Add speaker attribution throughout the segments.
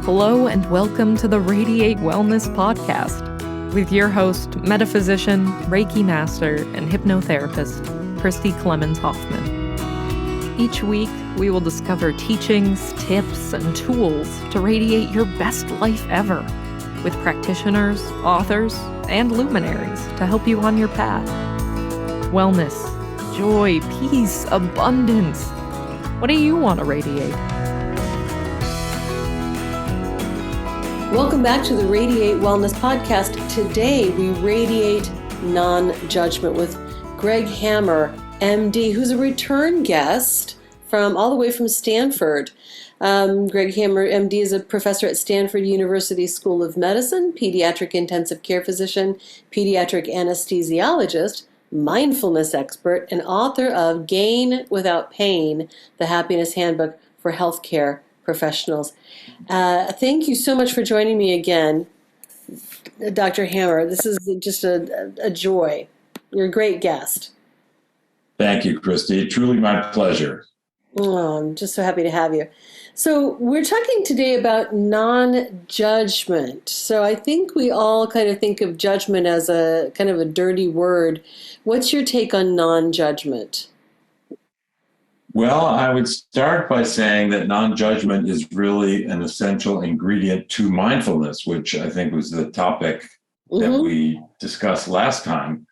Speaker 1: Hello and welcome to the Radiate Wellness podcast with your host, metaphysician, Reiki master, and hypnotherapist, Christy Clemens Hoffman. Each week, we will discover teachings, tips, and tools to radiate your best life ever with practitioners, authors, and luminaries to help you on your path. Wellness, joy, peace, abundance. What do you want to radiate?
Speaker 2: Welcome back to the Radiate Wellness podcast. Today we radiate non-judgment with Greg Hammer, MD, who's a return guest from all the way from Stanford. Greg Hammer, MD, is a professor at Stanford University School of Medicine, pediatric intensive care physician, pediatric anesthesiologist, mindfulness expert, and author of Gain Without Pain, the Happiness Handbook for Healthcare Professionals. Thank you so much for joining me again, Dr. Hammer. This is just a joy. You're a great guest.
Speaker 3: Thank you, Christy. Truly my pleasure.
Speaker 2: Oh, I'm just so happy to have you. So we're talking today about non-judgment. So I think we all kind of think of judgment as a kind of a dirty word. What's your take on non-judgment?
Speaker 3: Well, I would start by saying that non-judgment is really an essential ingredient to mindfulness, which I think was the topic that we discussed last time.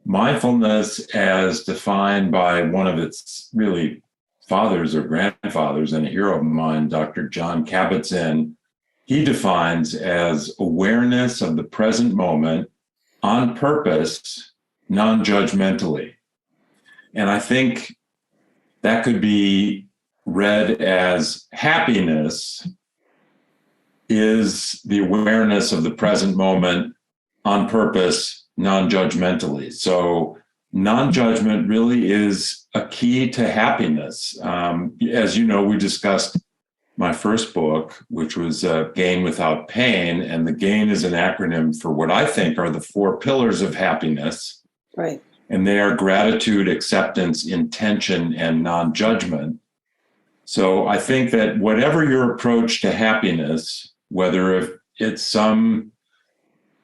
Speaker 3: Mindfulness, as defined by one of its really fathers or grandfathers and a hero of mine, Dr. Jon Kabat-Zinn, he defines as awareness of the present moment on purpose, non-judgmentally. And I think that could be read as happiness is the awareness of the present moment on purpose, non-judgmentally. So non-judgment really is a key to happiness. As you know, we discussed my first book, which was Gain Without Pain, and the GAIN is an acronym for what I think are the 4 pillars of happiness.
Speaker 2: Right.
Speaker 3: And they are gratitude, acceptance, intention, and non-judgment. So I think that whatever your approach to happiness, whether if it's some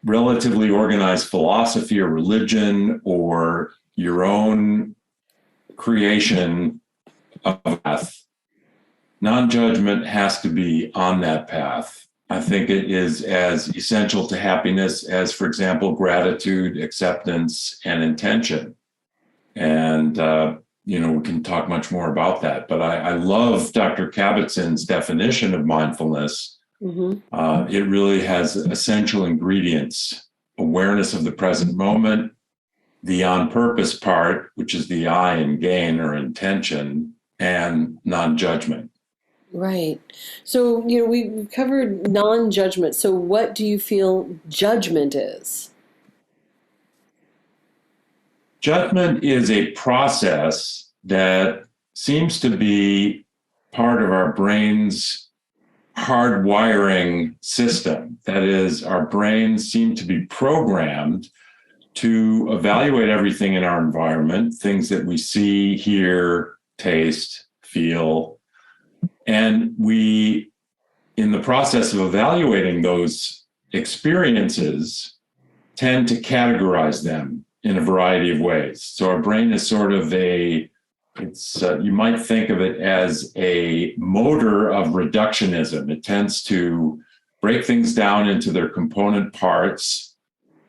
Speaker 3: relatively organized philosophy or religion or your own creation of a path, non-judgment has to be on that path. I think it is as essential to happiness as, for example, gratitude, acceptance, and intention. And, we can talk much more about that. But I love Dr. Kabat-Zinn's definition of mindfulness. It really has essential ingredients: awareness of the present moment, the on-purpose part, which is the I in gain or intention, and non-judgment.
Speaker 2: Right. So, we covered non-judgment. So what do you feel judgment is?
Speaker 3: Judgment is a process that seems to be part of our brain's hardwiring system. That is, our brains seem to be programmed to evaluate everything in our environment, things that we see, hear, taste, feel. And we, in the process of evaluating those experiences, tend to categorize them in a variety of ways. So our brain is sort of you might think of it as a motor of reductionism. It tends to break things down into their component parts,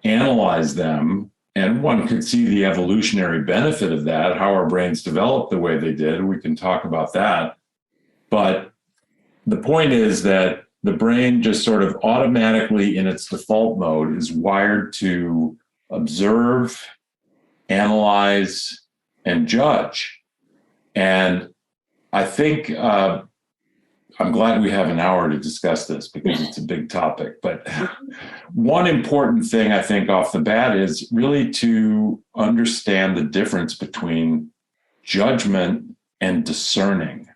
Speaker 3: analyze them, and one could see the evolutionary benefit of that, how our brains developed the way they did. We can talk about that. But the point is that the brain just sort of automatically in its default mode is wired to observe, analyze, and judge. And I think I'm glad we have an hour to discuss this because it's a big topic. But one important thing I think off the bat is really to understand the difference between judgment and discerning.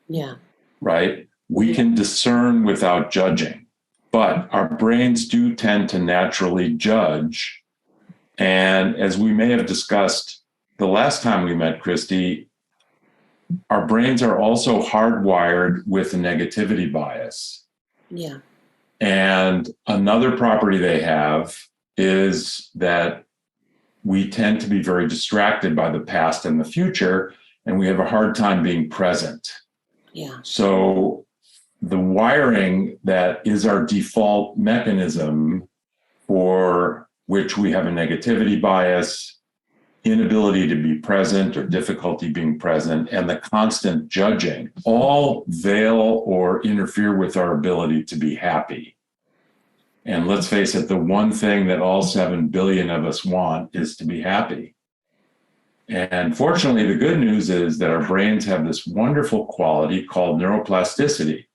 Speaker 2: Yeah.
Speaker 3: Right? We can discern without judging, but our brains do tend to naturally judge. And as we may have discussed the last time we met, Christy, our brains are also hardwired with a negativity bias.
Speaker 2: Yeah.
Speaker 3: And another property they have is that we tend to be very distracted by the past and the future, and we have a hard time being present.
Speaker 2: Yeah.
Speaker 3: So the wiring that is our default mechanism, for which we have a negativity bias, inability to be present or difficulty being present, and the constant judging, all veil or interfere with our ability to be happy. And let's face it, the one thing that all 7 billion of us want is to be happy. And fortunately, the good news is that our brains have this wonderful quality called neuroplasticity.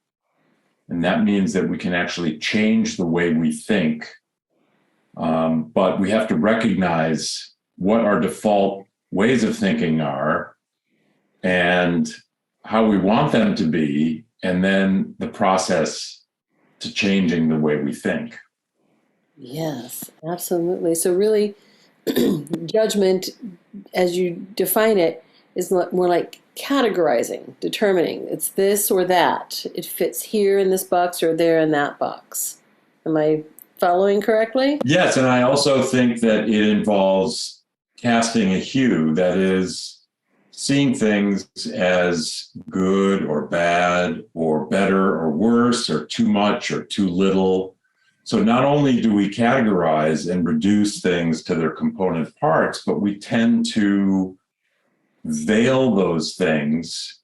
Speaker 3: And that means that we can actually change the way we think. But we have to recognize what our default ways of thinking are and how we want them to be, and then the process to changing the way we think.
Speaker 2: Yes, absolutely. So really, judgment, as you define it, is more like categorizing, determining it's this or that. It fits here in this box or there in that box. Am I following correctly?
Speaker 3: Yes, and I also think that it involves casting a hue, that is, seeing things as good or bad or better or worse or too much or too little. So not only do we categorize and reduce things to their component parts, but we tend to veil those things.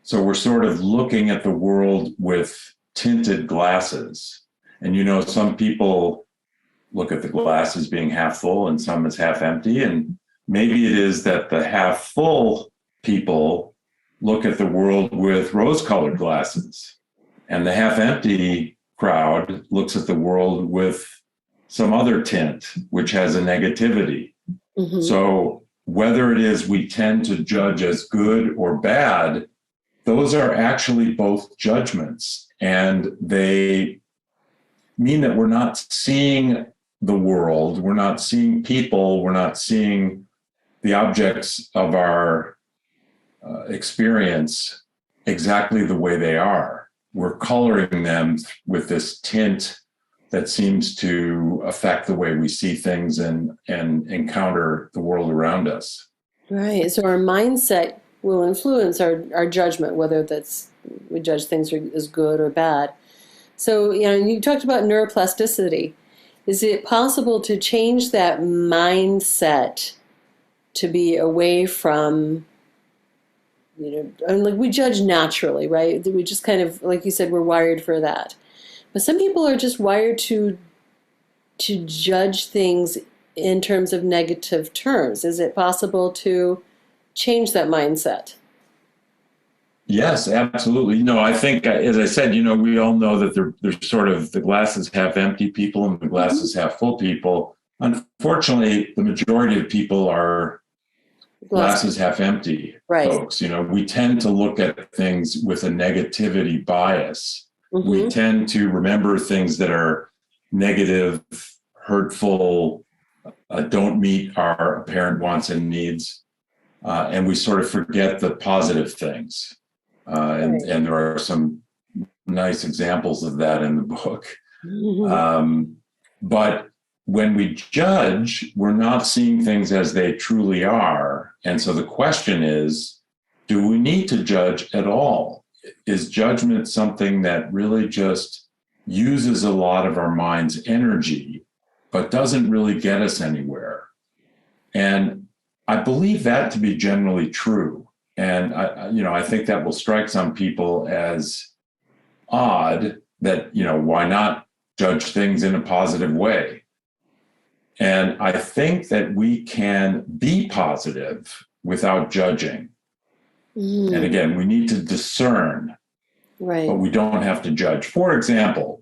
Speaker 3: So we're sort of looking at the world with tinted glasses. And some people look at the glass as being half full and some as half empty. And maybe it is that the half full people look at the world with rose-colored glasses, and the half empty crowd looks at the world with some other tint, which has a negativity. Mm-hmm. So whether it is we tend to judge as good or bad, those are actually both judgments, and they mean that we're not seeing the world, we're not seeing people, we're not seeing the objects of our experience exactly the way they are. We're coloring them with this tint that seems to affect the way we see things and encounter the world around us.
Speaker 2: Right. So our mindset will influence our judgment, whether that's we judge things as good or bad. So, you talked about neuroplasticity. Is it possible to change that mindset to be away from, like we judge naturally, right? We just kind of, like you said, we're wired for that. But some people are just wired to judge things in terms of negative terms. Is it possible to change that mindset?
Speaker 3: Yes, absolutely. No, I think, as I said, we all know that there's sort of the glasses half empty people and the glasses half full people. Unfortunately, the majority of people are glasses half empty, right, folks. We tend to look at things with a negativity bias. Mm-hmm. We tend to remember things that are negative, hurtful, don't meet our apparent wants and needs, and we sort of forget the positive things. And there are some nice examples of that in the book. Mm-hmm. But when we judge, we're not seeing things as they truly are. And so the question is, do we need to judge at all? Is judgment something that really just uses a lot of our mind's energy, but doesn't really get us anywhere? And I believe that to be generally true. And I think that will strike some people as odd that, why not judge things in a positive way? And I think that we can be positive without judging. Mm. And again, we need to discern, right, but we don't have to judge. For example,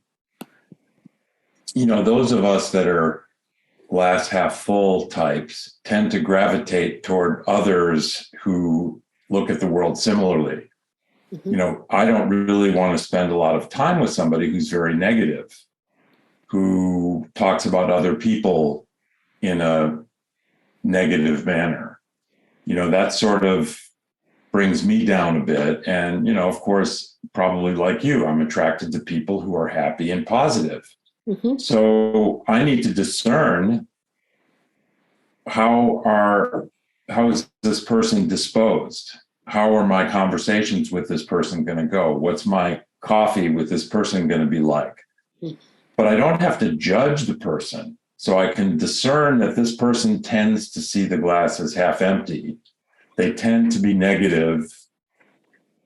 Speaker 3: those of us that are glass half full types tend to gravitate toward others who look at the world similarly. Mm-hmm. I don't really want to spend a lot of time with somebody who's very negative, who talks about other people in a negative manner. That sort of brings me down a bit. And, of course, probably like you, I'm attracted to people who are happy and positive.
Speaker 2: Mm-hmm.
Speaker 3: So I need to discern how is this person disposed? How are my conversations with this person going to go? What's my coffee with this person going to be like? Mm-hmm. But I don't have to judge the person. So I can discern that this person tends to see the glass as half empty. They tend to be negative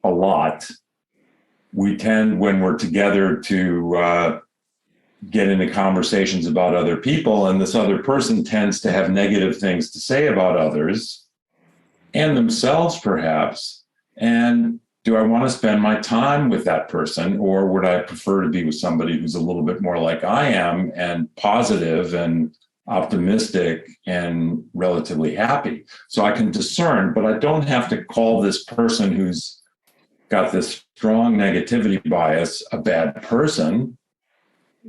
Speaker 3: a lot. We tend, when we're together, to get into conversations about other people, and this other person tends to have negative things to say about others and themselves, perhaps. And do I want to spend my time with that person, or would I prefer to be with somebody who's a little bit more like I am and positive and optimistic and relatively happy? So I can discern, but I don't have to call this person who's got this strong negativity bias a bad person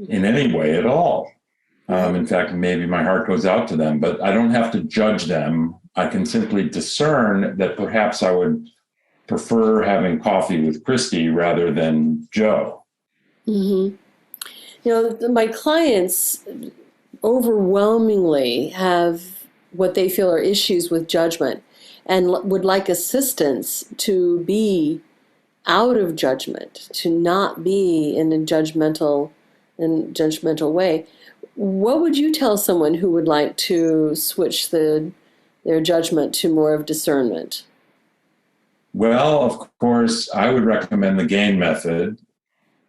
Speaker 3: in any way at all. In fact, maybe my heart goes out to them, but I don't have to judge them. I can simply discern that perhaps I would prefer having coffee with Christy rather than Joe.
Speaker 2: Mm-hmm. My clients overwhelmingly have what they feel are issues with judgment and would like assistance to be out of judgment, to not be in a judgmental way. What would you tell someone who would like to switch their judgment to more of discernment?
Speaker 3: Well, of course, I would recommend the GAIN method.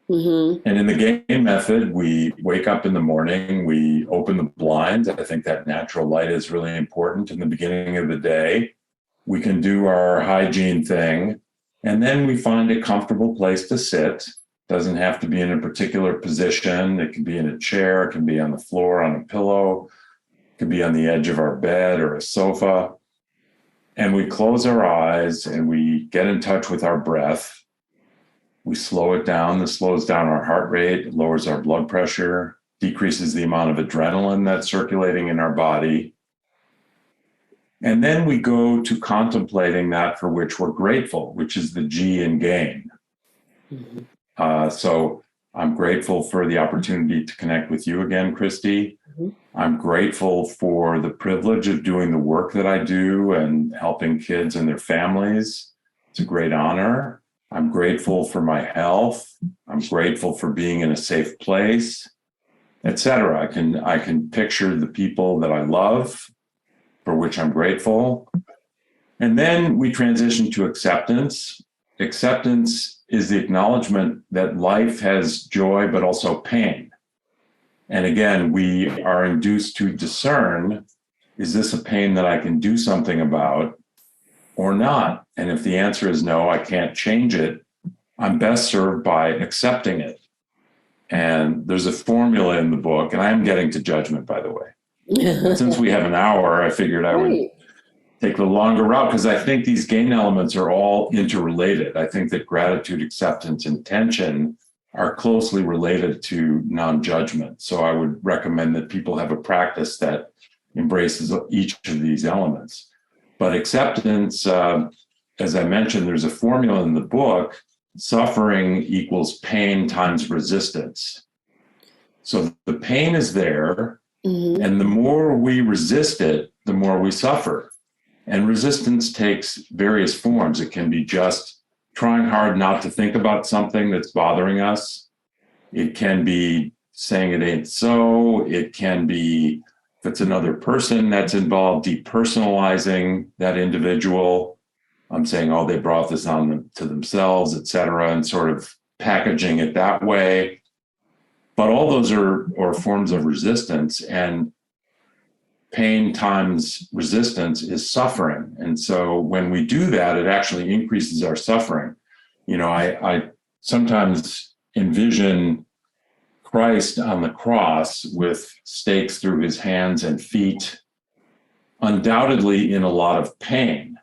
Speaker 3: Mm-hmm. And in the GAIN method, we wake up in the morning, we open the blinds. I think that natural light is really important in the beginning of the day. We can do our hygiene thing, and then we find a comfortable place to sit. Doesn't have to be in a particular position. It can be in a chair, it can be on the floor, on a pillow, it can be on the edge of our bed or a sofa. And we close our eyes and we get in touch with our breath. We slow it down. This slows down our heart rate, lowers our blood pressure, decreases the amount of adrenaline that's circulating in our body. And then we go to contemplating that for which we're grateful, which is the G in GAIN. Mm-hmm. So I'm grateful for the opportunity to connect with you again, Christy. Mm-hmm. I'm grateful for the privilege of doing the work that I do and helping kids and their families. It's a great honor. I'm grateful for my health. I'm grateful for being in a safe place, etc. I can picture the people that I love, for which I'm grateful. And then we transition to acceptance. Acceptance is the acknowledgement that life has joy, but also pain. And again, we are induced to discern, is this a pain that I can do something about or not? And if the answer is no, I can't change it, I'm best served by accepting it. And there's a formula in the book, and I am getting to judgment, by the way. Since we have an hour, I figured I would take the longer route, because I think these GAIN elements are all interrelated. I think that gratitude, acceptance, and tension are closely related to non-judgment. So I would recommend that people have a practice that embraces each of these elements. But acceptance, as I mentioned, there's a formula in the book: suffering equals pain times resistance. So the pain is there, mm-hmm. and the more we resist it, the more we suffer. And resistance takes various forms. It can be just trying hard not to think about something that's bothering us. It can be saying it ain't so. It can be, if it's another person that's involved, depersonalizing that individual. I'm saying, oh, they brought this on to themselves, et cetera, and sort of packaging it that way. But all those are forms of resistance, and pain times resistance is suffering. And so when we do that, it actually increases our suffering. I sometimes envision Christ on the cross with stakes through his hands and feet, undoubtedly in a lot of pain.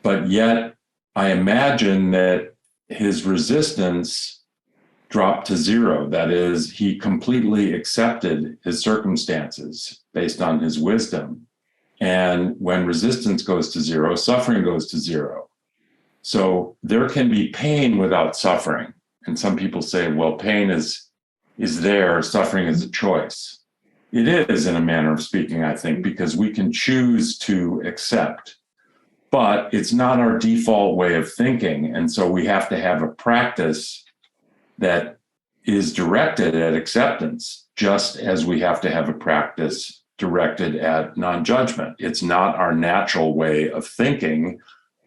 Speaker 3: But yet I imagine that his resistance dropped to zero. That is, he completely accepted his circumstances based on his wisdom. And when resistance goes to zero, suffering goes to zero. So there can be pain without suffering. And some people say, well, pain is there, suffering is a choice. It is, in a manner of speaking, I think, because we can choose to accept, but it's not our default way of thinking. And so we have to have a practice that is directed at acceptance, just as we have to have a practice directed at non-judgment. It's not our natural way of thinking.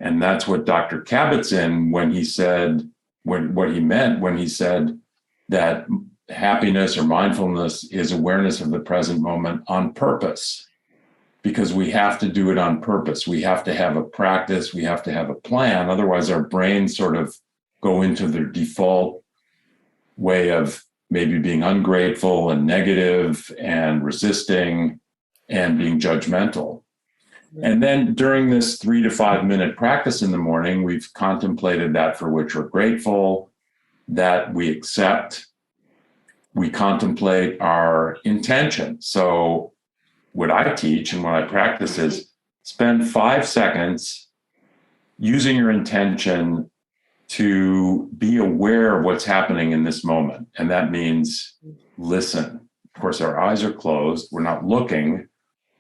Speaker 3: And that's what Dr. Kabat-Zinn, when he said, what he meant when he said that happiness or mindfulness is awareness of the present moment on purpose, because we have to do it on purpose. We have to have a practice. We have to have a plan. Otherwise, our brains sort of go into their default way of maybe being ungrateful and negative and resisting and being judgmental. And then during this 3 to 5 minute practice in the morning, we've contemplated that for which we're grateful, that we accept. We contemplate our intention. So what I teach and what I practice is spend 5 seconds using your intention to be aware of what's happening in this moment. And that means listen. Of course, our eyes are closed. We're not looking.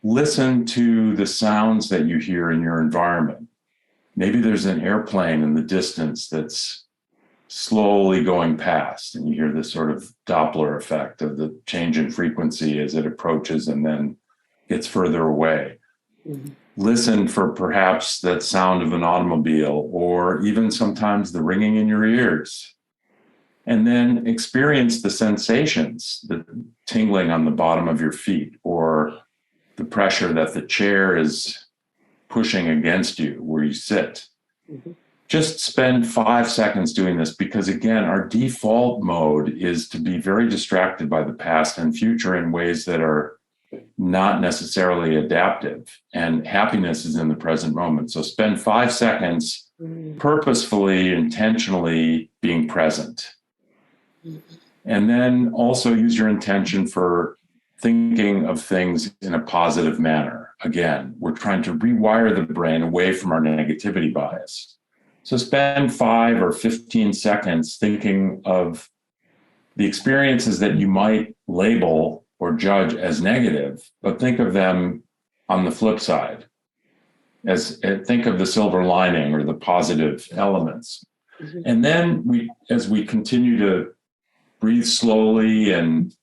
Speaker 3: Listen to the sounds that you hear in your environment. Maybe there's an airplane in the distance that's slowly going past, and you hear this sort of Doppler effect of the change in frequency as it approaches and then gets further away. Mm-hmm. Listen for perhaps that sound of an automobile, or even sometimes the ringing in your ears. And then experience the sensations, the tingling on the bottom of your feet, or the pressure that the chair is pushing against you where you sit. Mm-hmm. Just spend 5 seconds doing this, because again, our default mode is to be very distracted by the past and future in ways that are not necessarily adaptive. And happiness is in the present moment. So spend 5 seconds purposefully, intentionally being present. And then also use your intention for thinking of things in a positive manner. Again, we're trying to rewire the brain away from our negativity bias. So spend 5 or 15 seconds thinking of the experiences that you might label or judge as negative, but think of them on the flip side. Think of the silver lining or the positive elements. Mm-hmm. And then as we continue to breathe slowly and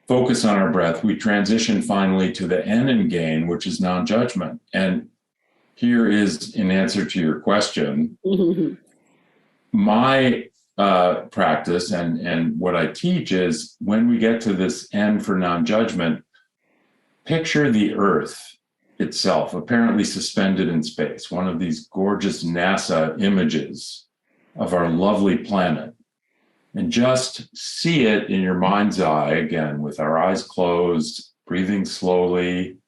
Speaker 3: focus on our breath, we transition finally to the end and gain, which is non-judgment. And here is an answer to your question. Mm-hmm. My practice and what I teach is, when we get to this end for non-judgment, picture the Earth itself, apparently suspended in space, one of these gorgeous NASA images of our lovely planet. And just see it in your mind's eye, again, with our eyes closed, breathing slowly.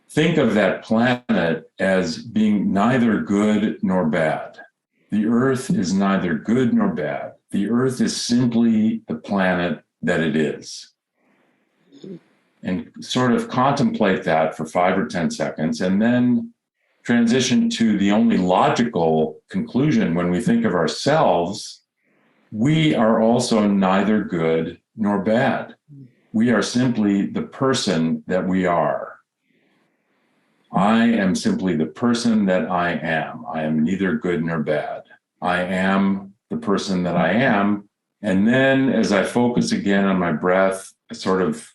Speaker 3: Think of that planet as being neither good nor bad. The Earth is neither good nor bad. The Earth is simply the planet that it is. And sort of contemplate that for 5 or 10 seconds, and then transition to the only logical conclusion when we think of ourselves. We are also neither good nor bad. We are simply the person that we are. I am simply the person that I am. I am neither good nor bad. I am the person that I am. And then as I focus again on my breath, I sort of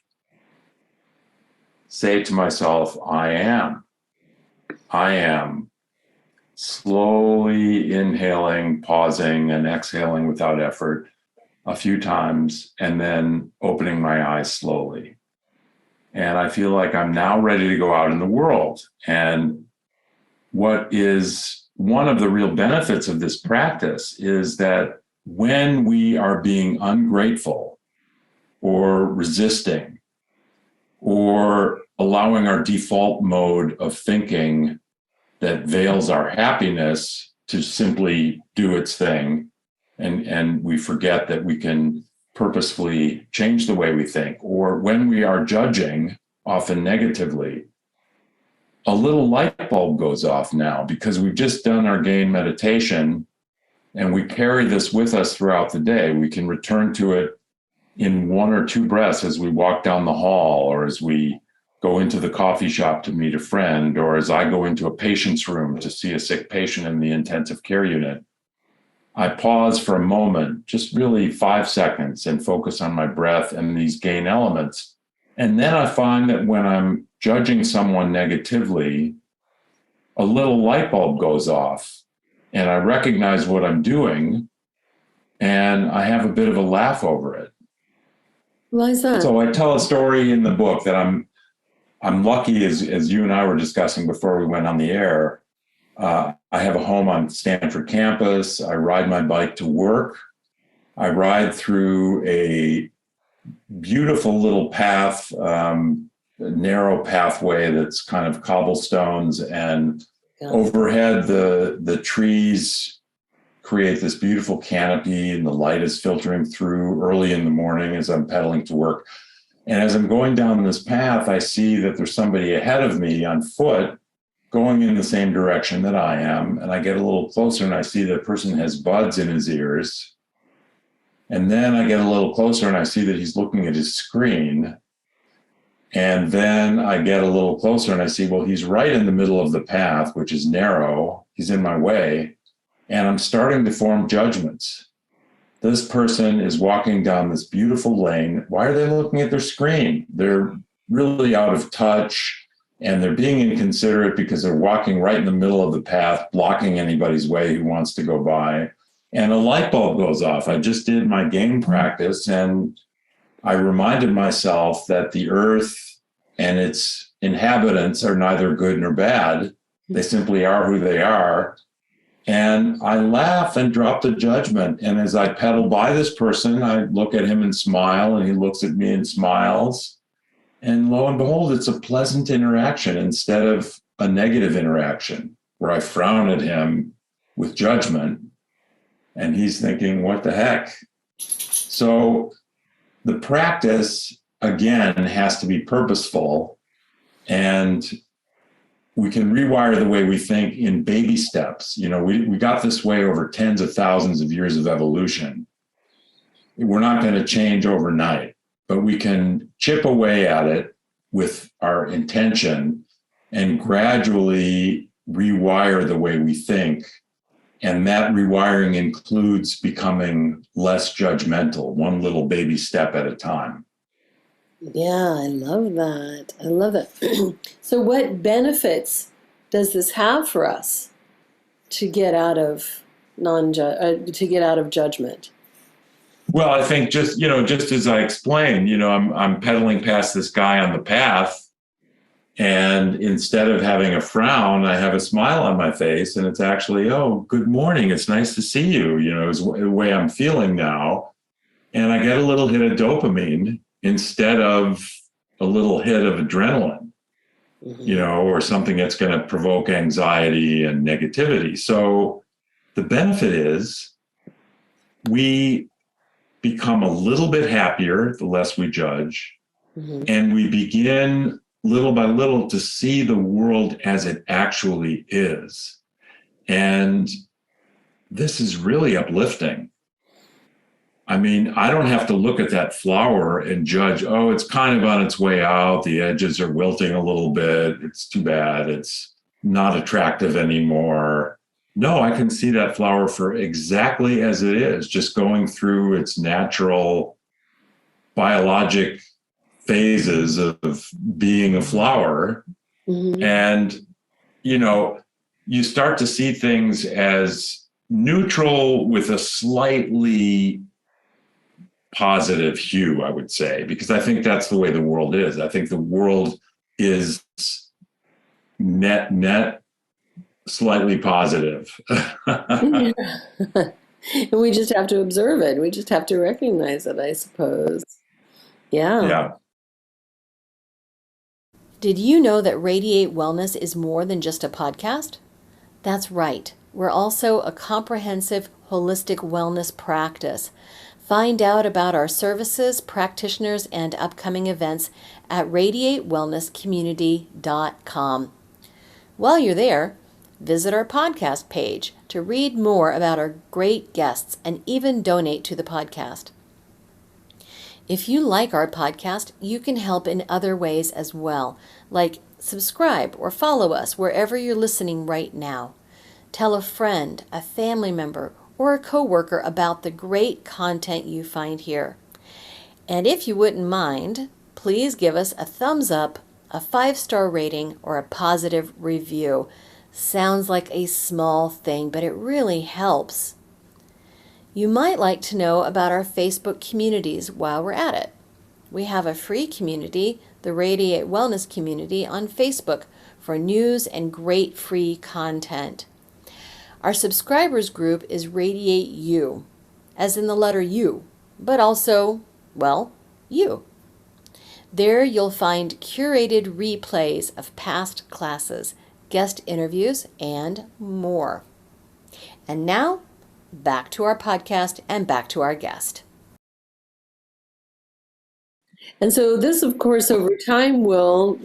Speaker 3: say to myself, I am. I am. Slowly inhaling, pausing, and exhaling without effort a few times, and then opening my eyes slowly. And I feel like I'm now ready to go out in the world. And what is one of the real benefits of this practice is that when we are being ungrateful or resisting or allowing our default mode of thinking that veils our happiness to simply do its thing, and we forget that we can purposefully change the way we think, or when we are judging, often negatively, a little light bulb goes off now because we've just done our gain meditation and we carry this with us throughout the day. We can return to it in one or two breaths as we walk down the hall, or as we go into the coffee shop to meet a friend, or as I go into a patient's room to see a sick patient in the intensive care unit. I pause for a moment, just really 5 seconds, and focus on my breath and these gain elements. And then I find that when I'm judging someone negatively, a little light bulb goes off and I recognize what I'm doing and I have a bit of a laugh over it.
Speaker 2: Why is that?
Speaker 3: So I tell a story in the book that I'm lucky, as you and I were discussing before we went on the air. I have a home on Stanford campus. I ride my bike to work. I ride through a beautiful little path, a narrow pathway that's kind of cobblestones, and overhead the trees create this beautiful canopy, and the light is filtering through early in the morning as I'm pedaling to work. And as I'm going down this path, I see that there's somebody ahead of me on foot going in the same direction that I am. And I get a little closer and I see that person has buds in his ears. And then I get a little closer and I see that he's looking at his screen. And then I get a little closer and I see, well, he's right in the middle of the path, which is narrow. He's in my way. And I'm starting to form judgments. This person is walking down this beautiful lane. Why are they looking at their screen? They're really out of touch. And they're being inconsiderate because they're walking right in the middle of the path, blocking anybody's way who wants to go by. And a light bulb goes off. I just did my gain practice, and I reminded myself that the earth and its inhabitants are neither good nor bad. They simply are who they are. And I laugh and drop the judgment. And as I pedal by this person, I look at him and smile, and he looks at me and smiles. And lo and behold, it's a pleasant interaction instead of a negative interaction where I frown at him with judgment and he's thinking, what the heck? So the practice, again, has to be purposeful, and we can rewire the way we think in baby steps. You know, we got this way over tens of thousands of years of evolution. We're not going to change overnight, but we can chip away at it with our intention and gradually rewire the way we think. And that rewiring includes becoming less judgmental, one little baby step at a time.
Speaker 2: Yeah, I love that. I love it. So what benefits does this have for us to get out of judgment?
Speaker 3: Well, I think just as I explained, I'm pedaling past this guy on the path, and instead of having a frown, I have a smile on my face, and it's actually, oh, good morning. It's nice to see you. Is the way I'm feeling now. And I get a little hit of dopamine instead of a little hit of adrenaline, or something that's going to provoke anxiety and negativity. So the benefit is we become a little bit happier the less we judge, and we begin little by little to see the world as it actually is. And this is really uplifting. I mean, I don't have to look at that flower and judge, oh, it's kind of on its way out. The edges are wilting a little bit. It's too bad. It's not attractive anymore. No, I can see that flower for exactly as it is, just going through its natural biologic phases of being a flower. And, you start to see things as neutral with a slightly positive hue, I would say, because I think that's the way the world is. I think the world is net slightly positive.
Speaker 2: And we just have to observe it. We just have to recognize it, I suppose. Yeah. Did you know that Radiate Wellness is more than just a podcast? That's right. We're also a comprehensive, holistic wellness practice. Find out about our services, practitioners, and upcoming events at radiatewellnesscommunity.com. While you're there, visit our podcast page to read more about our great guests and even donate to the podcast. If you like our podcast, you can help in other ways as well, like subscribe or follow us wherever you're listening right now. Tell a friend, a family member, or a coworker about the great content you find here. And if you wouldn't mind, please give us a thumbs up, a 5-star rating, or a positive review. Sounds like a small thing, but it really helps. You might like to know about our Facebook communities while we're at it. We have a free community, the Radiate Wellness community, on Facebook for news and great free content. Our subscribers group is Radiate You, as in the letter U, but also, well, you. There you'll find curated replays of past classes, guest interviews, and more. And now, back to our podcast and back to our guest. And so this, of course, over time will,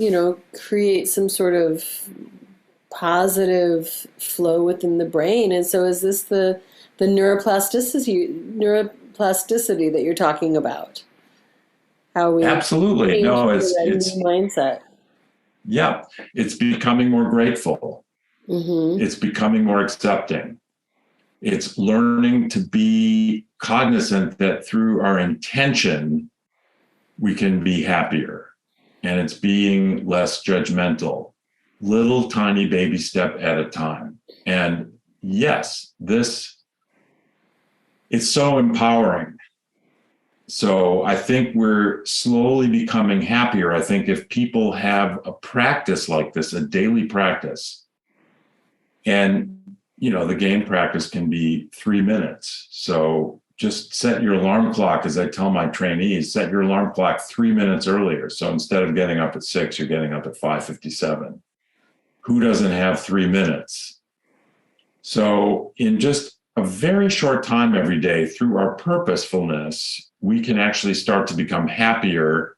Speaker 2: create some sort of positive flow within the brain. And so is this the neuroplasticity that you're talking about? How we
Speaker 3: Absolutely. No, it's
Speaker 2: mindset.
Speaker 3: Yeah, it's becoming more grateful.
Speaker 2: Mm-hmm.
Speaker 3: It's becoming more accepting. It's learning to be cognizant that through our intention, we can be happier. And it's being less judgmental, little tiny baby step at a time. And yes, it's so empowering. So I think we're slowly becoming happier. I think if people have a practice like this, a daily practice, and the game practice can be 3 minutes. So just set your alarm clock, as I tell my trainees, set your alarm clock 3 minutes earlier. So instead of getting up at 6, you're getting up at 5:57. Who doesn't have 3 minutes? So in just a very short time every day, through our purposefulness, we can actually start to become happier.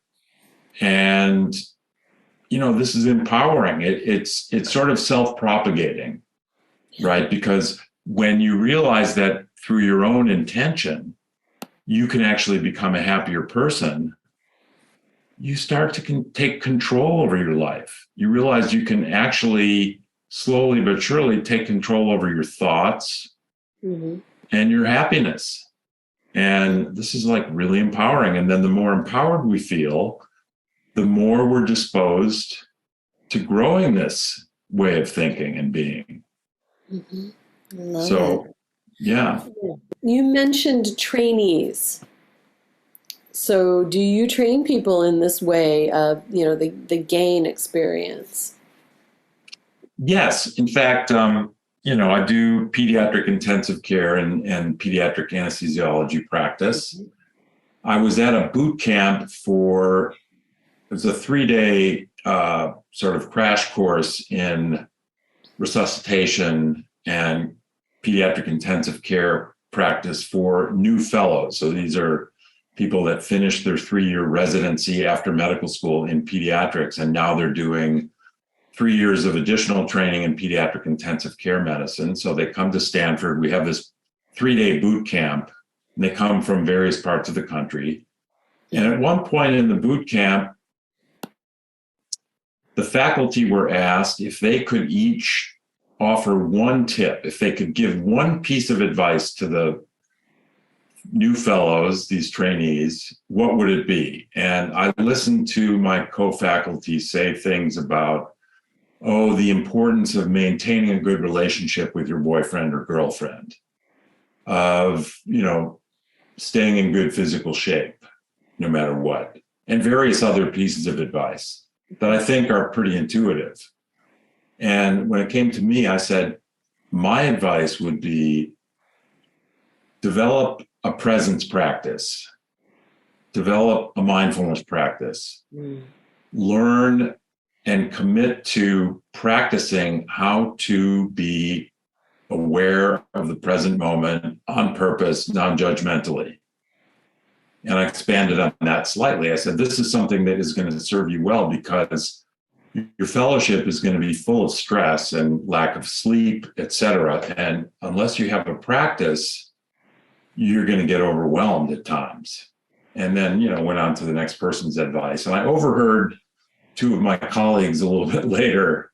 Speaker 3: And, this is empowering. It's sort of self-propagating, right? Because when you realize that through your own intention, you can actually become a happier person, you start to take control over your life. You realize you can actually slowly but surely take control over your thoughts, mm-hmm. and your happiness. And this is like really empowering. And then the more empowered we feel, the more we're disposed to growing this way of thinking and being.
Speaker 2: Mm-hmm.
Speaker 3: Yeah.
Speaker 2: You mentioned trainees. So do you train people in this way of, the GAIN experience?
Speaker 3: Yes. In fact, I do pediatric intensive care and pediatric anesthesiology practice. Mm-hmm. I was at a boot camp it was a 3-day sort of crash course in resuscitation and pediatric intensive care practice for new fellows. So these are people that finished their 3-year residency after medical school in pediatrics, and now they're doing 3 years of additional training in pediatric intensive care medicine. So they come to Stanford. We have this 3-day boot camp, and they come from various parts of the country. And at one point in the boot camp, the faculty were asked if they could each offer one tip, if they could give one piece of advice to the new fellows, these trainees, what would it be? And I listened to my co-faculty say things about, the importance of maintaining a good relationship with your boyfriend or girlfriend, of, staying in good physical shape, no matter what, and various other pieces of advice that I think are pretty intuitive. And when it came to me, I said, my advice would be develop a presence practice, develop a mindfulness practice, learn and commit to practicing how to be aware of the present moment on purpose, non-judgmentally. And I expanded on that slightly. I said, this is something that is going to serve you well, because your fellowship is going to be full of stress and lack of sleep, et cetera. And unless you have a practice, you're going to get overwhelmed at times. And then, went on to the next person's advice. And I overheard two of my colleagues a little bit later,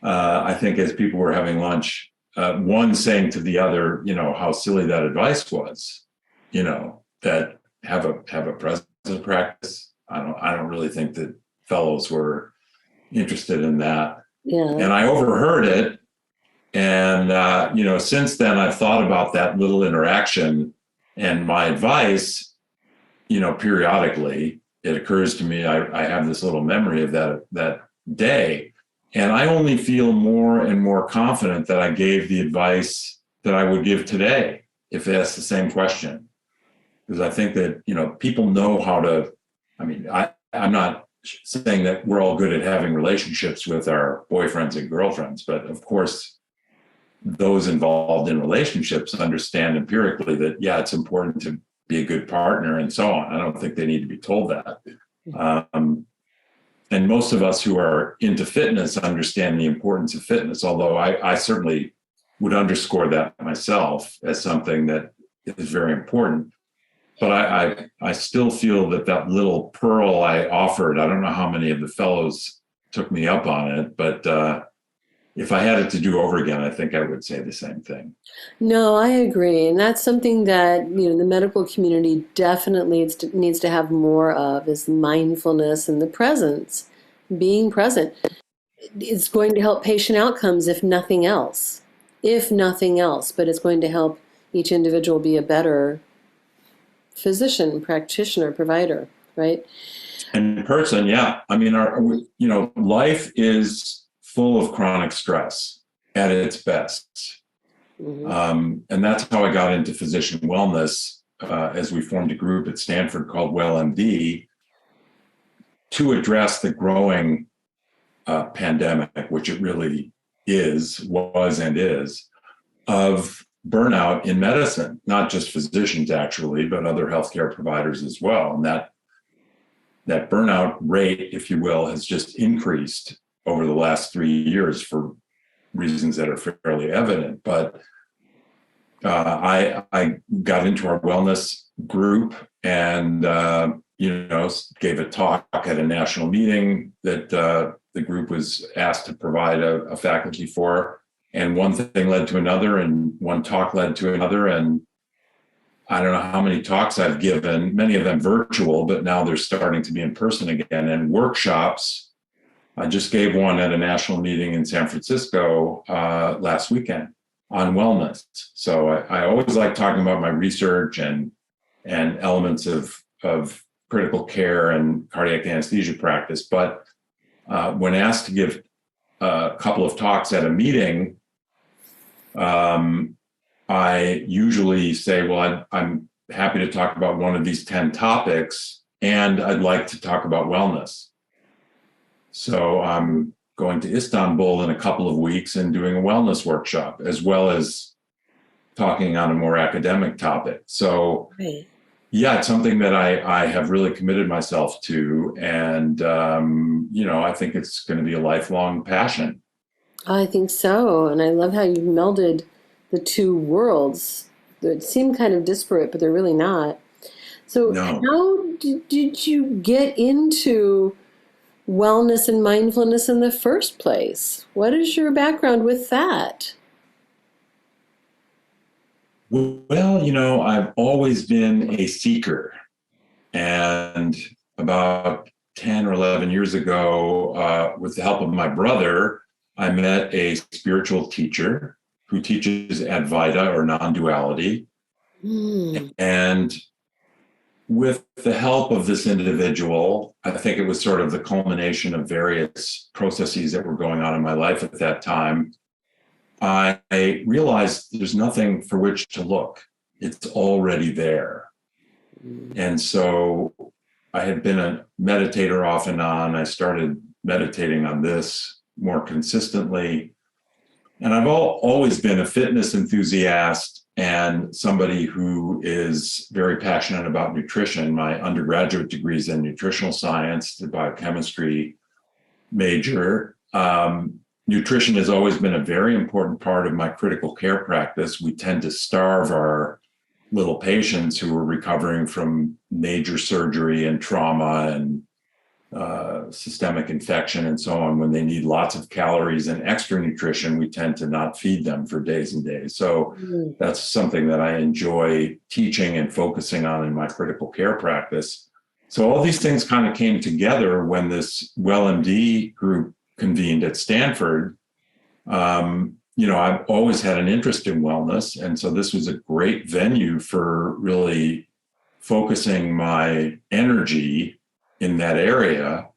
Speaker 3: I think as people were having lunch, one saying to the other, how silly that advice was, that have a presence practice. I don't really think that fellows were interested in that.
Speaker 2: Yeah.
Speaker 3: And I overheard it. And, since then I've thought about that little interaction, and my advice, periodically it occurs to me, I have this little memory of that day. And I only feel more and more confident that I gave the advice that I would give today if they asked the same question. Because I think that, people know how to, I'm not saying that we're all good at having relationships with our boyfriends and girlfriends, but of course, those involved in relationships understand empirically that, it's important to be a good partner and so on. I don't think they need to be told that. And most of us who are into fitness understand the importance of fitness, although I certainly would underscore that myself as something that is very important. But I still feel that little pearl I offered, I don't know how many of the fellows took me up on it, but if I had it to do over again, I think I would say the same thing.
Speaker 2: No, I agree. And that's something that, the medical community definitely needs to have more of, is mindfulness and the presence, being present. It's going to help patient outcomes, if nothing else, but it's going to help each individual be a better physician, practitioner, provider, right?
Speaker 3: And person, yeah. Life is full of chronic stress at its best. Mm-hmm. And that's how I got into physician wellness, as we formed a group at Stanford called WellMD to address the growing pandemic, which it really was and is, of burnout in medicine, not just physicians actually, but other healthcare providers as well. And that burnout rate, if you will, has just increased over the last 3 years for reasons that are fairly evident. But I got into our wellness group and, gave a talk at a national meeting that the group was asked to provide a faculty for. And one thing led to another, and one talk led to another. And I don't know how many talks I've given, many of them virtual, but now they're starting to be in person again. And workshops. I just gave one at a national meeting in San Francisco last weekend on wellness. So I always like talking about my research and elements of critical care and cardiac anesthesia practice. But when asked to give a couple of talks at a meeting, I usually say, well, I'm happy to talk about one of these 10 topics, and I'd like to talk about wellness. So I'm going to Istanbul in a couple of weeks and doing a wellness workshop, as well as talking on a more academic topic. So,
Speaker 2: right.
Speaker 3: It's something that I have really committed myself to. And, I think it's going to be a lifelong passion.
Speaker 2: I think so. And I love how you melded the two worlds. They seem kind of disparate, but they're really not. So How did you get into wellness and mindfulness in the first place? What is your background with that?
Speaker 3: Well, I've always been a seeker. And about 10 or 11 years ago, with the help of my brother, I met a spiritual teacher who teaches Advaita, or non-duality. And with the help of this individual, I think it was sort of the culmination of various processes that were going on in my life at that time. I realized there's nothing for which to look. It's already there. And so I had been a meditator off and on. I started meditating on this more consistently. And I've always been a fitness enthusiast and somebody who is very passionate about nutrition. My undergraduate degree is in nutritional science, biochemistry, major. Nutrition has always been a very important part of my critical care practice. We tend to starve our little patients who are recovering from major surgery and trauma and systemic infection and so on. When they need lots of calories and extra nutrition, we tend to not feed them for days and days. So that's something that I enjoy teaching and focusing on in my critical care practice. So all these things kind of came together when this WellMD group convened at Stanford. I've always had an interest in wellness. And so this was a great venue for really focusing my energy in that area.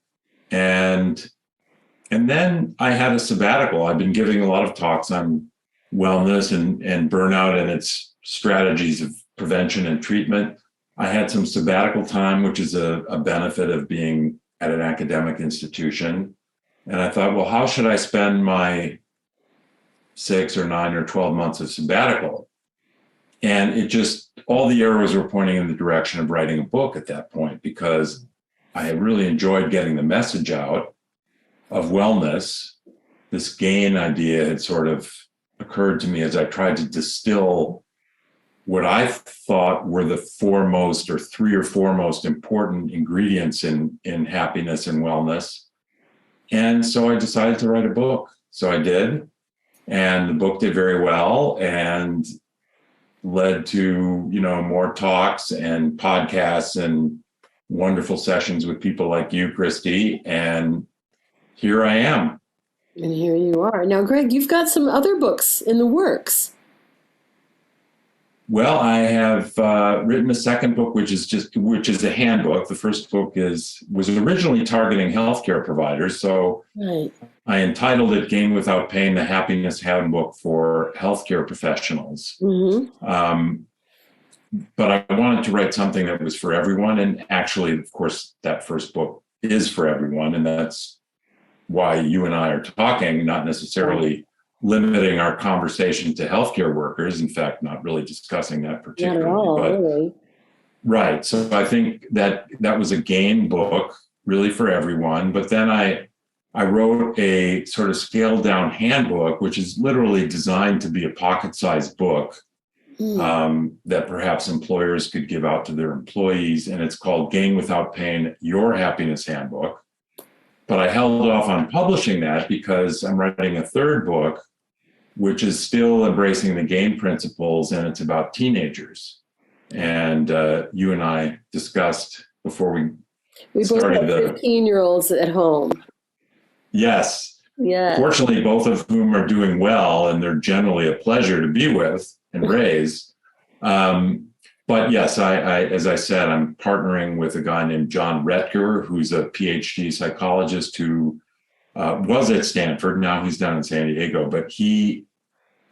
Speaker 3: And then I had a sabbatical. I've been giving a lot of talks on wellness and burnout and its strategies of prevention and treatment. I had some sabbatical time, which is a benefit of being at an academic institution. And I thought, well, how should I spend my 6 or 9 or 12 months of sabbatical? And it just, all the arrows were pointing in the direction of writing a book at that point, because I really enjoyed getting the message out of wellness. This gain idea had sort of occurred to me as I tried to distill what I thought were the 3 or 4 most important ingredients in happiness and wellness. And so I decided to write a book. So I did. And the book did very well and led to, more talks and podcasts and wonderful sessions with people like you, Christy. And here I am.
Speaker 2: And here you are. Now, Greg, you've got some other books in the works.
Speaker 3: Well, I have written a second book, which is a handbook. The first book was originally targeting healthcare providers. So right. I entitled it Gain Without Pain, the Happiness Handbook for Healthcare Professionals. Mm-hmm. But I wanted to write something that was for everyone. And actually, of course, that first book is for everyone. And that's why you and I are talking, not necessarily limiting our conversation to healthcare workers. In fact, not really discussing that particularly.
Speaker 2: Not at all,
Speaker 3: but,
Speaker 2: really.
Speaker 3: Right. So I think that was a gain book really for everyone. But then I wrote a sort of scaled down handbook, which is literally designed to be a pocket-sized book that perhaps employers could give out to their employees. And it's called Gain Without Pain, Your Happiness Handbook. But I held off on publishing that because I'm writing a third book, which is still embracing the GAIN principles, and it's about teenagers. And you and I discussed before we started
Speaker 2: both have 15-year-olds at home.
Speaker 3: Yes.
Speaker 2: Yeah.
Speaker 3: Fortunately, both of whom are doing well, and they're generally a pleasure to be with and raise. But yes, I as I said, I'm partnering with a guy named John Retker, who's a PhD psychologist who was at Stanford. Now he's down in San Diego, but he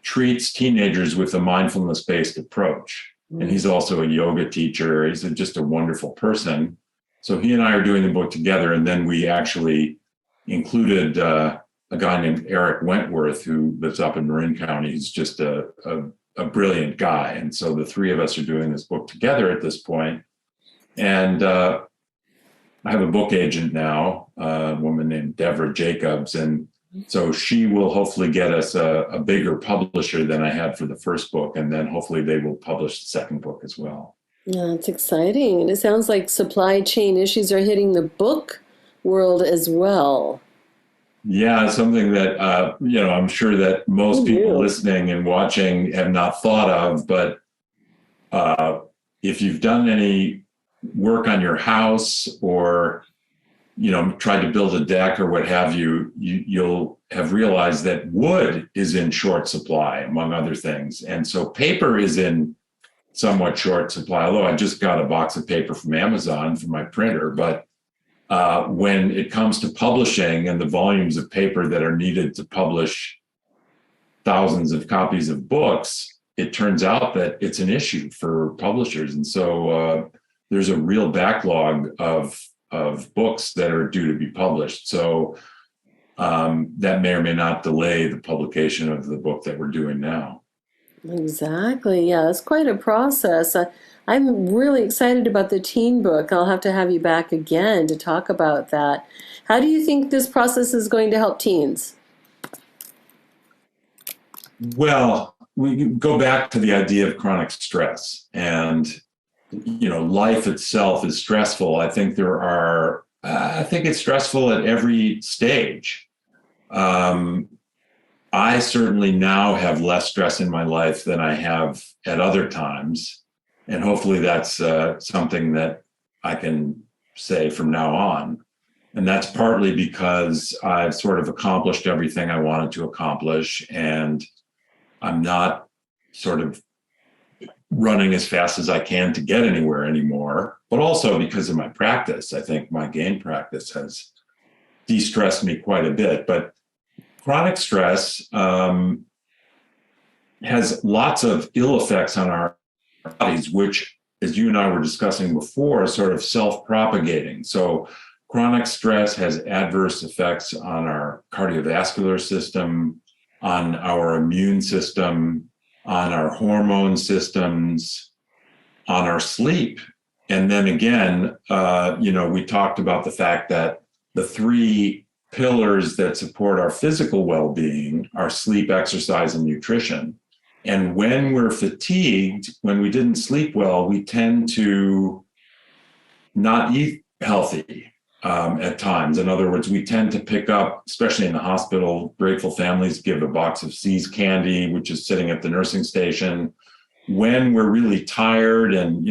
Speaker 3: treats teenagers with a mindfulness-based approach. And he's also a yoga teacher. He's just a wonderful person. So he and I are doing the book together. And then we actually included a guy named Eric Wentworth, who lives up in Marin County. He's just a brilliant guy. And so the three of us are doing this book together at this point. And I have a book agent now, a woman named Deborah Jacobs. And so she will hopefully get us a bigger publisher than I had for the first book. And then hopefully they will publish the second book as well.
Speaker 2: Yeah, it's exciting. And it sounds like supply chain issues are hitting the book world as well.
Speaker 3: Yeah, something that, I'm sure that most people listening and watching have not thought of. But if you've done any work on your house or tried to build a deck or what have you, you'll have realized that wood is in short supply, among other things. And so paper is in somewhat short supply, although I just got a box of paper from Amazon for my printer. But when it comes to publishing and the volumes of paper that are needed to publish thousands of copies of books, it turns out that it's an issue for publishers. And so there's a real backlog of books that are due to be published. So that may or may not delay the publication of the book that we're doing now.
Speaker 2: Exactly. Yeah, it's quite a process. I'm really excited about the teen book. I'll have to have you back again to talk about that. How do you think this process is going to help teens?
Speaker 3: Well, we go back to the idea of chronic stress, and life itself is stressful. I think it's stressful at every stage. I certainly now have less stress in my life than I have at other times. And hopefully that's something that I can say from now on. And that's partly because I've sort of accomplished everything I wanted to accomplish, and I'm not sort of running as fast as I can to get anywhere anymore, but also because of my practice. I think my game practice has de-stressed me quite a bit. But chronic stress has lots of ill effects on our bodies, which, as you and I were discussing before, is sort of self-propagating. So chronic stress has adverse effects on our cardiovascular system, on our immune system, on our hormone systems, on our sleep. And then again, we talked about the fact that the three pillars that support our physical well-being are sleep, exercise, and nutrition. And when we're fatigued, when we didn't sleep well, we tend to not eat healthy at times. In other words, we tend to pick up, especially in the hospital, grateful families give a box of C's candy, which is sitting at the nursing station. When we're really tired and,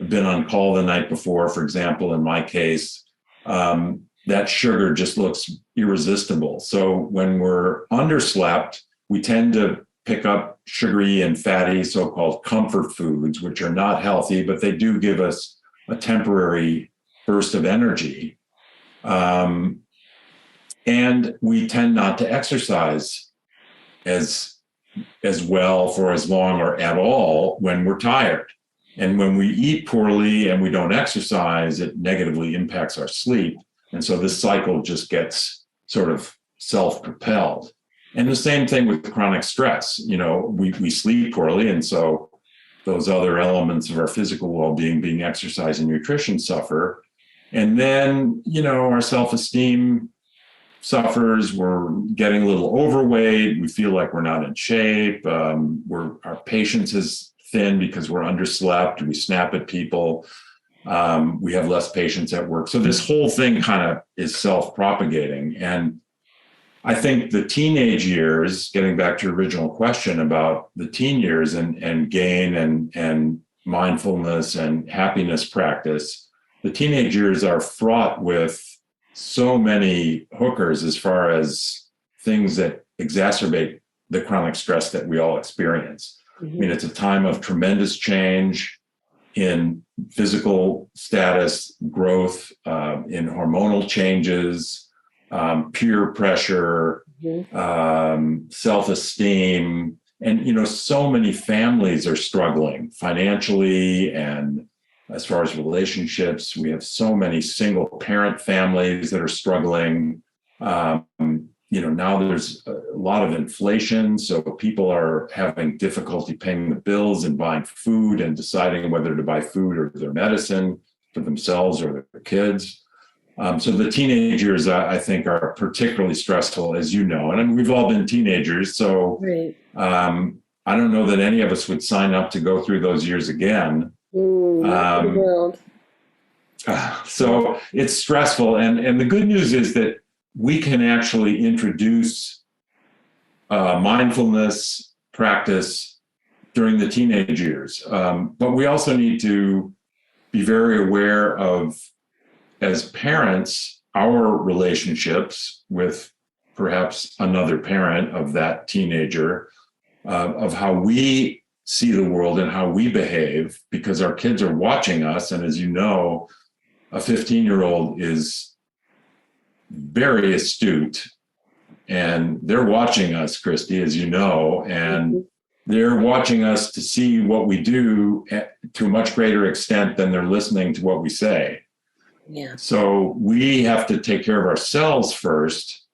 Speaker 3: been on call the night before, for example, in my case, that sugar just looks irresistible. So when we're underslept, we tend to pick up sugary and fatty so-called comfort foods, which are not healthy, but they do give us a temporary burst of energy. And we tend not to exercise as well for as long or at all when we're tired. And when we eat poorly and we don't exercise, it negatively impacts our sleep. And so this cycle just gets sort of self-propelled. And the same thing with chronic stress. We sleep poorly, and so those other elements of our physical well-being, being exercise and nutrition, suffer. And then, our self-esteem suffers. We're getting a little overweight. We feel like we're not in shape. Our patience is thin because we're underslept. We snap at people. We have less patience at work. So this whole thing kind of is self-propagating. And I think the teenage years, getting back to your original question about the teen years and gain and mindfulness and happiness practice, the teenage years are fraught with so many hookers as far as things that exacerbate the chronic stress that we all experience. Mm-hmm. I mean, it's a time of tremendous change in physical status, growth, in hormonal changes, peer pressure, self-esteem. And, so many families are struggling financially and as far as relationships. We have so many single parent families that are struggling. Now there's a lot of inflation. So people are having difficulty paying the bills and buying food and deciding whether to buy food or their medicine for themselves or their kids. So the teenage years, I think, are particularly stressful, as you know. And I mean, we've all been teenagers. So right. I don't know that any of us would sign up to go through those years again. So it's stressful. And the good news is that we can actually introduce mindfulness practice during the teenage years. But we also need to be very aware of, as parents, our relationships with perhaps another parent of that teenager, of how we see the world and how we behave, because our kids are watching us. And as you know, a 15-year-old is very astute, and they're watching us, Christy, as you know, and they're watching us to see what we do to a much greater extent than they're listening to what we say. Yeah. So we have to take care of ourselves first.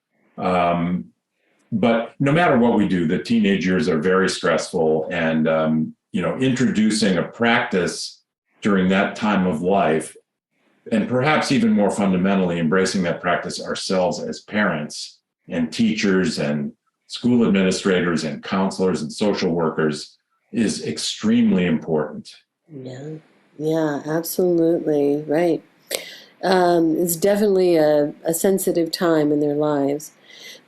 Speaker 3: But no matter what we do, the teenage years are very stressful, and introducing a practice during that time of life, and perhaps even more fundamentally, embracing that practice ourselves as parents and teachers and school administrators and counselors and social workers is extremely important.
Speaker 2: Yeah, absolutely. Right. It's definitely a sensitive time in their lives.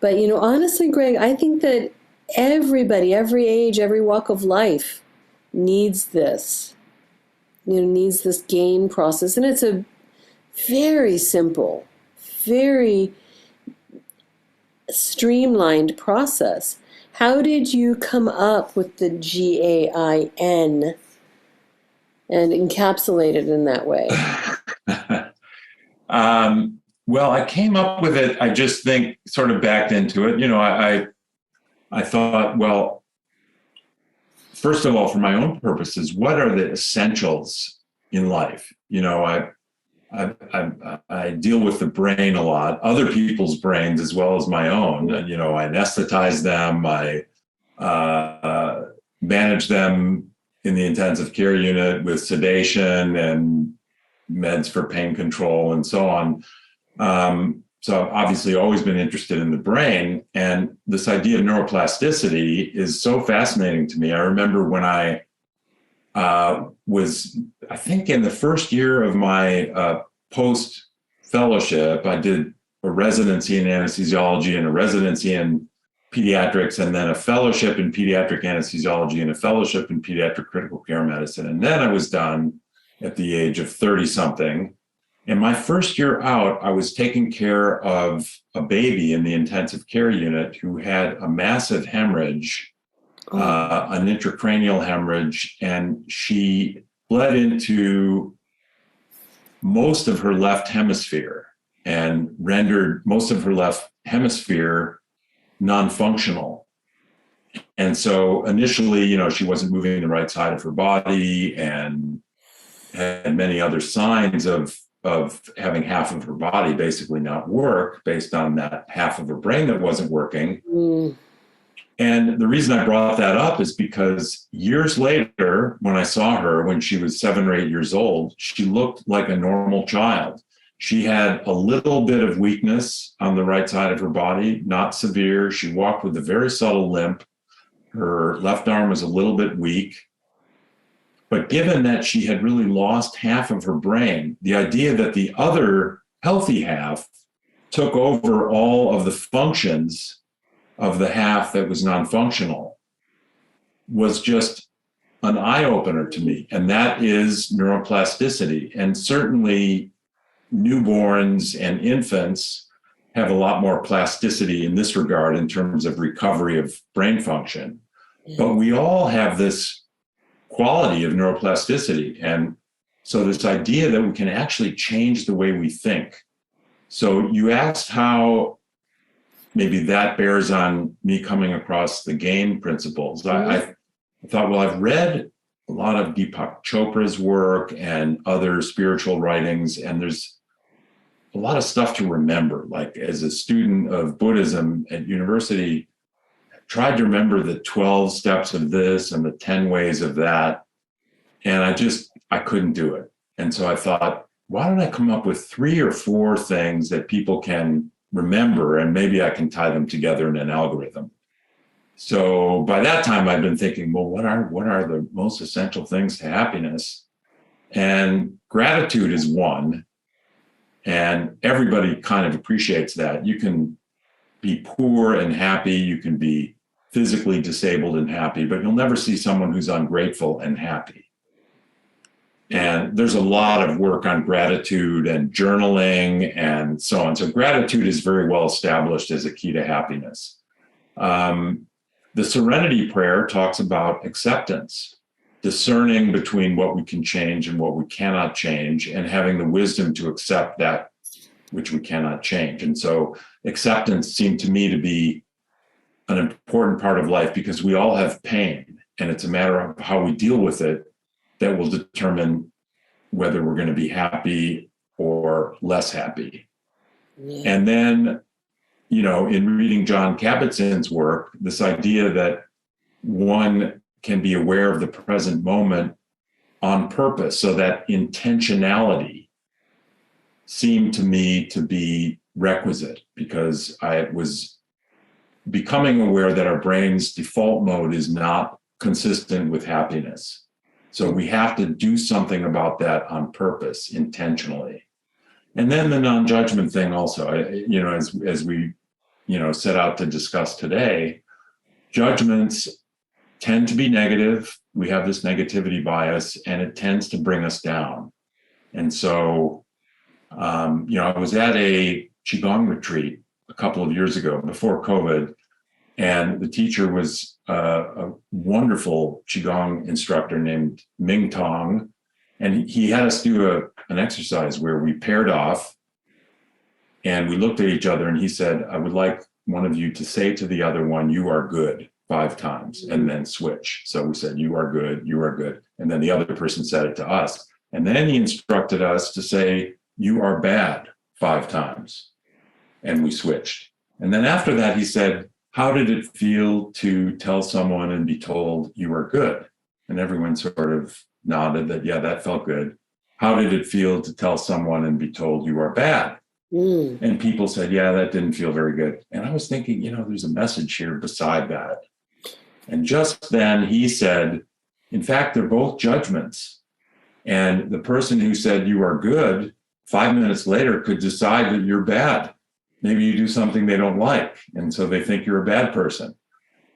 Speaker 2: But, honestly, Greg, I think that everybody, every age, every walk of life needs this, needs this gain process. And it's a very simple, very streamlined process. How did you come up with the GAIN and encapsulate it in that way?
Speaker 3: Well, I came up with it. I just think sort of backed into it. I thought, well, first of all, for my own purposes, what are the essentials in life? I deal with the brain a lot, other people's brains as well as my own. I anesthetize them. I manage them in the intensive care unit with sedation and meds for pain control and so on. So I've obviously always been interested in the brain, and this idea of neuroplasticity is so fascinating to me. I remember when I was, I think in the first year of my post fellowship, I did a residency in anesthesiology and a residency in pediatrics, and then a fellowship in pediatric anesthesiology and a fellowship in pediatric critical care medicine. And then I was done at the age of 30 something. And my first year out, I was taking care of a baby in the intensive care unit who had a massive hemorrhage, an intracranial hemorrhage, and she bled into most of her left hemisphere and rendered most of her left hemisphere non-functional. And so initially, she wasn't moving the right side of her body and had many other signs of having half of her body basically not work based on that half of her brain that wasn't working. And the reason I brought that up is because years later, when I saw her when she was 7 or 8 years old, she looked like a normal child. She had a little bit of weakness on the right side of her body, not severe. She walked with a very subtle limp. Her left arm was a little bit weak. But given that she had really lost half of her brain, the idea that the other healthy half took over all of the functions of the half that was non-functional was just an eye-opener to me. And that is neuroplasticity. And certainly newborns and infants have a lot more plasticity in this regard in terms of recovery of brain function. But we all have this quality of neuroplasticity. And so this idea that we can actually change the way we think. So you asked how maybe that bears on me coming across the GAIN principles. I thought, well, I've read a lot of Deepak Chopra's work and other spiritual writings, and there's a lot of stuff to remember. Like as a student of Buddhism at university, tried to remember the 12 steps of this and the 10 ways of that. And I couldn't do it. And so I thought, why don't I come up with 3 or 4 things that people can remember, and maybe I can tie them together in an algorithm. So by that time I've been thinking, well, what are the most essential things to happiness? And gratitude is one. And everybody kind of appreciates that. You can be poor and happy. You can be physically disabled and happy, but you'll never see someone who's ungrateful and happy. And there's a lot of work on gratitude and journaling and so on. So gratitude is very well established as a key to happiness. The Serenity Prayer talks about acceptance, discerning between what we can change and what we cannot change, and having the wisdom to accept that which we cannot change. And so acceptance seemed to me to be an important part of life, because we all have pain, and it's a matter of how we deal with it that will determine whether we're going to be happy or less happy. And then, in reading John Kabat-Zinn's work, this idea that one can be aware of the present moment on purpose. So that intentionality seemed to me to be requisite, because I was becoming aware that our brain's default mode is not consistent with happiness. So we have to do something about that on purpose, intentionally. And then the non-judgment thing also, as we, set out to discuss today, judgments tend to be negative. We have this negativity bias, and it tends to bring us down. And so, I was at a Qigong retreat a couple of years ago before COVID, and the teacher was a wonderful Qigong instructor named Ming Tong. And he had us do an exercise where we paired off and we looked at each other, and he said, I would like one of you to say to the other one, "You are good," 5 times, and then switch. So we said, "You are good, you are good." And then the other person said it to us. And then he instructed us to say, "You are bad," 5 times. And we switched. And then after that, he said, how did it feel to tell someone and be told you are good? And everyone sort of nodded that, yeah, that felt good. How did it feel to tell someone and be told you are bad? And people said, yeah, that didn't feel very good. And I was thinking, there's a message here beside that. And just then he said, in fact, they're both judgments. And the person who said you are good, 5 minutes later could decide that you're bad. Maybe you do something they don't like, and so they think you're a bad person.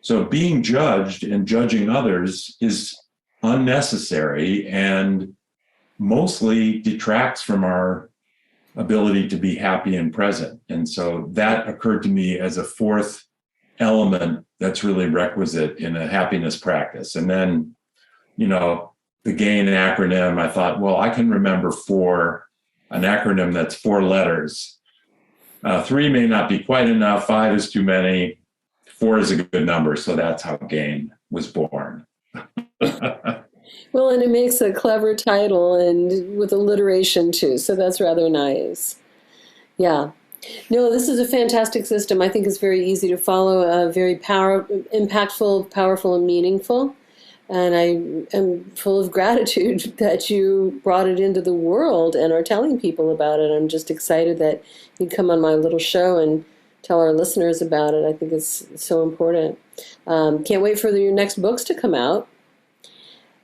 Speaker 3: So being judged and judging others is unnecessary and mostly detracts from our ability to be happy and present. And so that occurred to me as a 4th element that's really requisite in a happiness practice. And then, the GAIN acronym, I thought, well, I can remember an acronym that's 4 letters. 3 may not be quite enough. 5 is too many. 4 is a good number. So that's how GAIN was born.
Speaker 2: Well, and it makes a clever title and with alliteration too. So that's rather nice. Yeah. No, this is a fantastic system. I think it's very easy to follow, very impactful, powerful, and meaningful. And I am full of gratitude that you brought it into the world and are telling people about it. I'm just excited that you come on my little show and tell our listeners about it. I think it's so important. Can't wait for your next books to come out.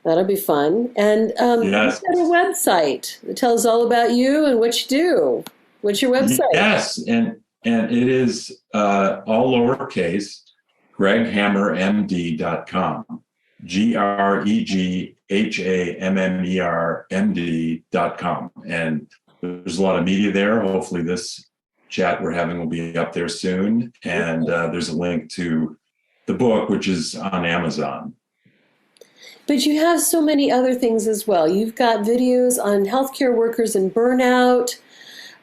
Speaker 2: That'll be fun. And
Speaker 3: yes.
Speaker 2: You've got a website that tells all about you and what you do. What's your website?
Speaker 3: Yes, and it is all lowercase, greghammermd.com. greghammermd.com. And there's a lot of media there. Hopefully this chat we're having will be up there soon. And there's a link to the book, which is on Amazon.
Speaker 2: But you have so many other things as well. You've got videos on healthcare workers and burnout,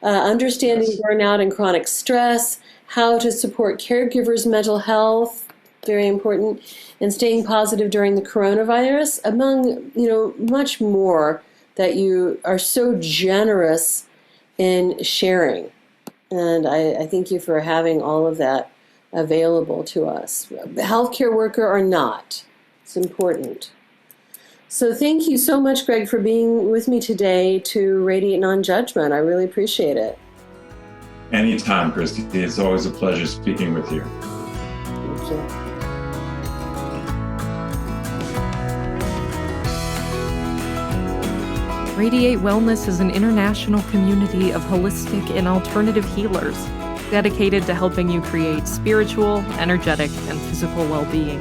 Speaker 2: understanding burnout and chronic stress, how to support caregivers' mental health, very important, and staying positive during the coronavirus, among, much more that you are so generous in sharing. And I thank you for having all of that available to us. Healthcare worker or not, it's important. So thank you so much, Greg, for being with me today to Radiate Non-Judgment. I really appreciate it.
Speaker 3: Anytime, Christy. It's always a pleasure speaking with you.
Speaker 2: Thank you.
Speaker 1: Radiate Wellness is an international community of holistic and alternative healers dedicated to helping you create spiritual, energetic, and physical well-being.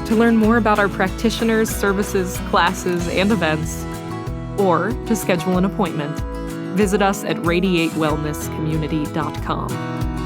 Speaker 1: To learn more about our practitioners, services, classes, and events, or to schedule an appointment, visit us at radiatewellnesscommunity.com.